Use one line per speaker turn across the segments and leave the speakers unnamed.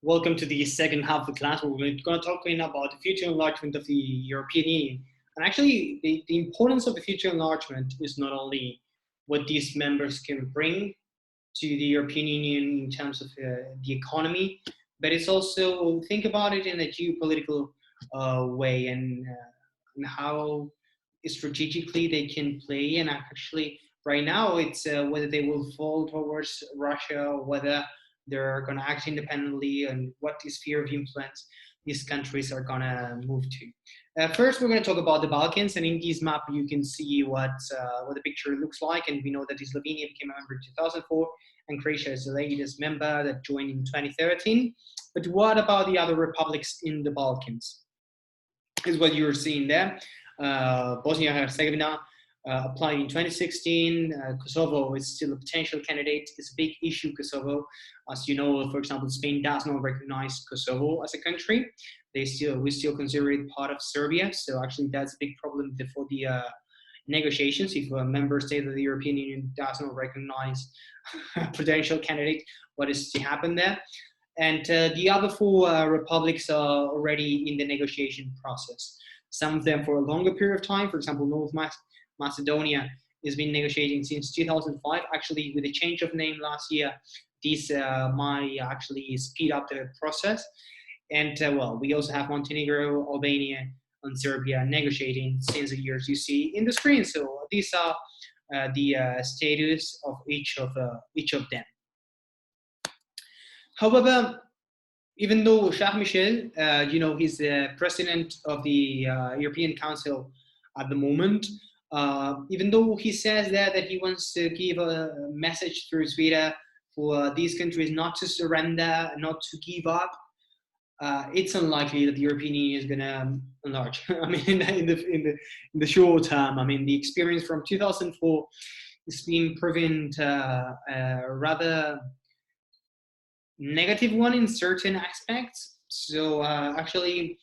Welcome to the second half of the class where we're going to talk about the future enlargement of the European Union. And actually, the importance of the future enlargement is not only what these members can bring to the European Union in terms of the economy, but it's also think about it in a geopolitical way and how strategically they can play. And actually, right now, it's whether they will fall towards Russia or whether they're going to act independently and what the sphere of influence these countries are going to move to. First, we're going to talk about the Balkans, and in this map, you can see what the picture looks like. And we know that Slovenia became a member in 2004, and Croatia is the latest member that joined in 2013. But what about the other republics in the Balkans? Is what you're seeing there. Bosnia and Herzegovina applied in 2016. Kosovo is still a potential candidate. It's a big issue, Kosovo. As you know, for example, Spain does not recognize Kosovo as a country. We still consider it part of Serbia. So actually, that's a big problem for the negotiations. If a member state of the European Union does not recognize a potential candidate, what is to happen there? And the other four republics are already in the negotiation process. Some of them for a longer period of time. For example, North Macedonia has been negotiating since 2005. Actually, with the change of name last year, this might actually speed up the process. And well, we also have Montenegro, Albania, and Serbia negotiating since the years you see in the screen. So these are the status of each of them. However, even though Charles Michel, he's the president of the European Council at the moment, even though he says that he wants to give a message through Twitter for these countries not to surrender, not to give up, it's unlikely that the European Union is going to enlarge. I mean, in the short term, I mean, the experience from 2004 has been proven rather negative one in certain aspects. So actually,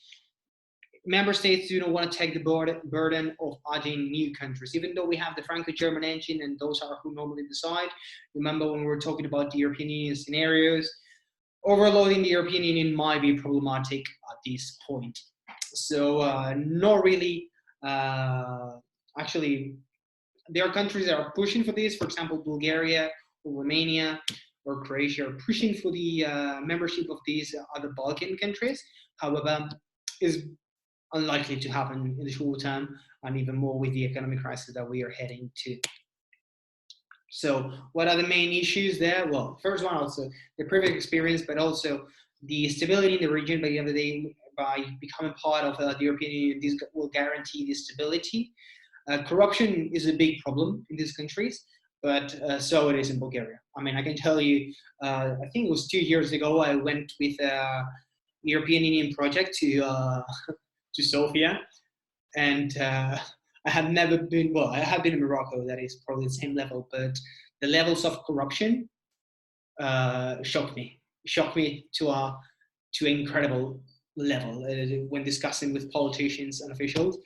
member states do not want to take the burden of adding new countries, even though we have the Franco-German engine and those are who normally decide. Remember when we were talking about the European Union scenarios, overloading the European Union might be problematic at this point. So not really, actually, there are countries that are pushing for this. For example, Bulgaria or Romania or Croatia are pushing for the membership of these other Balkan countries. However, is unlikely to happen in the short term, and even more with the economic crisis that we are heading to. So what are the main issues there? Well, first one, also the previous experience, but also the stability in the region. By the end of the day, by becoming part of the European Union, this will guarantee the stability. Corruption is a big problem in these countries, but so it is in Bulgaria. I mean, I can tell you, I think it was 2 years ago, I went with a European Union project to Sofia, and I have never been, well, I have been in Morocco, that is probably the same level, but the levels of corruption shocked me to an incredible level. When discussing with politicians and officials,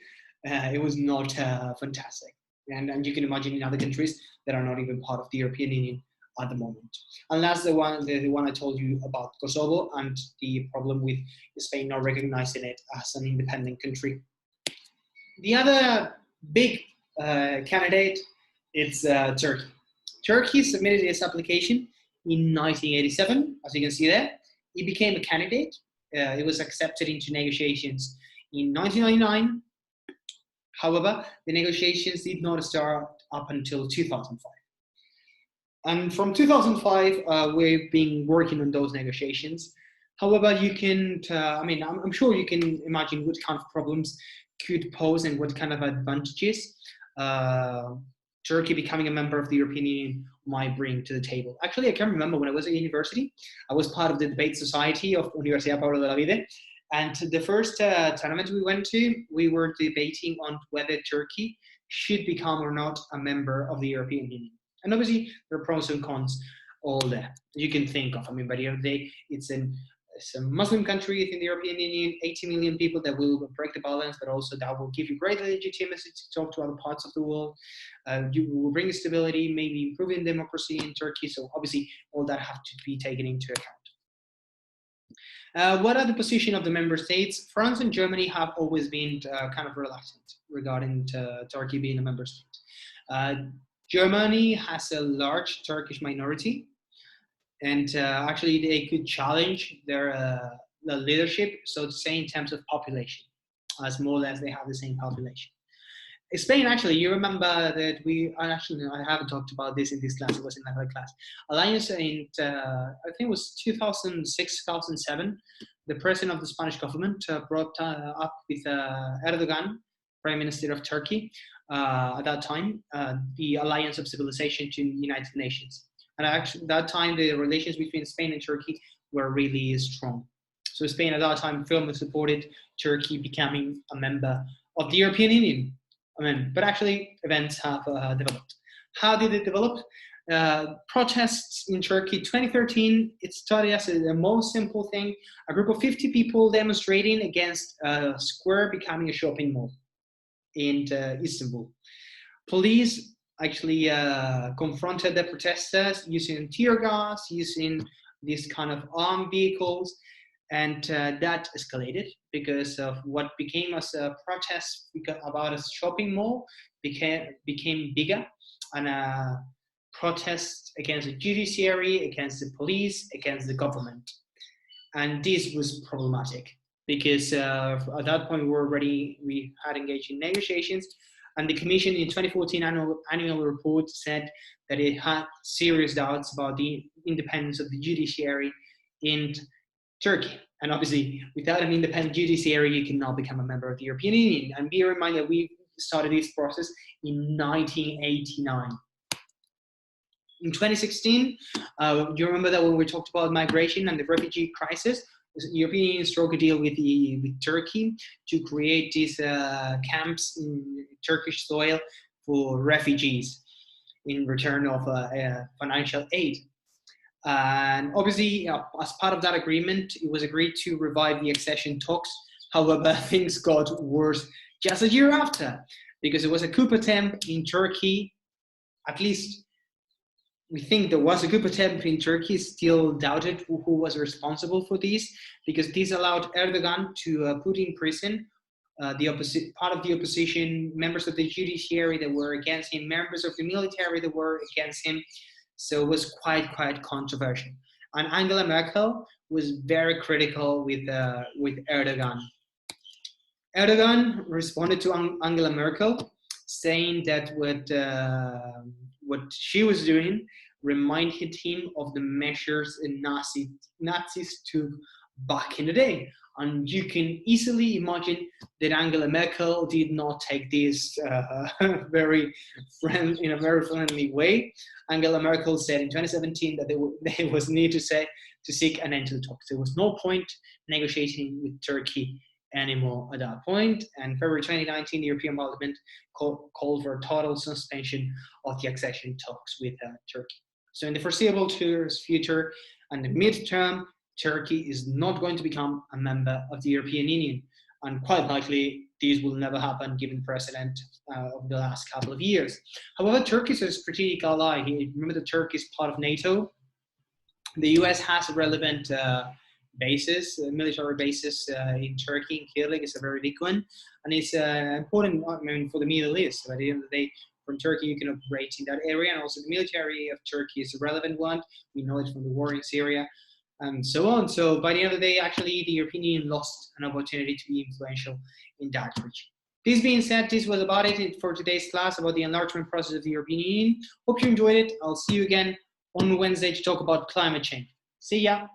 it was not fantastic. And you can imagine in other countries that are not even part of the European Union at the moment. And that's the one I told you about Kosovo and the problem with Spain not recognizing it as an independent country. The other big candidate is Turkey. Turkey submitted its application in 1987, as you can see there. It became a candidate. It was accepted into negotiations in 1999. However, the negotiations did not start up until 2005. And from 2005, we've been working on those negotiations. However, you can, I'm sure you can imagine what kind of problems could pose and what kind of advantages Turkey becoming a member of the European Union might bring to the table. Actually, I can remember when I was at university, I was part of the debate society of Universidad Pablo de la Vide. And the first tournament we went to, we were debating on whether Turkey should become or not a member of the European Union. And obviously, there are pros and cons all that you can think of. I mean, by the end of the day, it's a Muslim country within the European Union, 80 million people that will break the balance, but also that will give you great legitimacy to talk to other parts of the world. You will bring stability, maybe improving democracy in Turkey. So obviously, all that have to be taken into account. What are the position of the member states? France and Germany have always been kind of reluctant regarding Turkey being a member state. Germany has a large Turkish minority, and actually they could challenge their leadership, so to say, in terms of population, as more or less they have the same population. Spain, actually, you remember that I haven't talked about this in this class, it was in another class. Alliance in, I think it was 2006, 2007, the president of the Spanish government brought up with Erdogan, Prime Minister of Turkey, at that time, the Alliance of Civilization to United Nations. And actually, at that time, the relations between Spain and Turkey were really strong. So Spain at that time firmly supported Turkey becoming a member of the European Union. But actually, events have developed. How did it develop? Protests in Turkey 2013, it started as the most simple thing, a group of 50 people demonstrating against a square becoming a shopping mall in Istanbul. Police actually confronted the protesters using tear gas, using these kind of armed vehicles, and that escalated because of what became as a protest about a shopping mall became bigger, and a protest against the judiciary, against the police, against the government. And this was problematic because at that point we had engaged in negotiations, and the Commission in 2014 annual report said that it had serious doubts about the independence of the judiciary in Turkey. And obviously, without an independent judiciary, you cannot become a member of the European Union. And be reminded, we started this process in 1989. In 2016, do you remember that when we talked about migration and the refugee crisis, the European Union struck a deal with Turkey to create these camps in Turkish soil for refugees in return of financial aid. And obviously, as part of that agreement, it was agreed to revive the accession talks. However, things got worse just a year after, because it was a coup attempt in Turkey. At least we think there was a coup attempt in Turkey, still doubted who was responsible for this, because this allowed Erdogan to put in prison part of the opposition, members of the judiciary that were against him, members of the military that were against him. So it was quite controversial. And Angela Merkel was very critical with Erdogan. Erdogan responded to Angela Merkel, saying that what she was doing reminded him of the measures Nazis took back in the day. And you can easily imagine that Angela Merkel did not take this in a very friendly way. Angela Merkel said in 2017 that there was need to seek an end to the talks. There was no point negotiating with Turkey anymore at that point. And February 2019, the European Parliament called for a total suspension of the accession talks with Turkey. So in the foreseeable future and the midterm, Turkey is not going to become a member of the European Union. And quite likely, this will never happen given the precedent of the last couple of years. However, Turkey is a strategic ally. Remember that Turkey is part of NATO. The US has relevant bases, military bases in Turkey. Kirlik is a very big one. And it's important for the Middle East. At the end of the day, from Turkey, you can operate in that area. And also the military of Turkey is a relevant one. We know it from the war in Syria, and so on. So by the end of the day, actually, the European Union lost an opportunity to be influential in that region. This being said, this was about it for today's class about the enlargement process of the European Union. Hope you enjoyed it. I'll see you again on Wednesday to talk about climate change. See ya.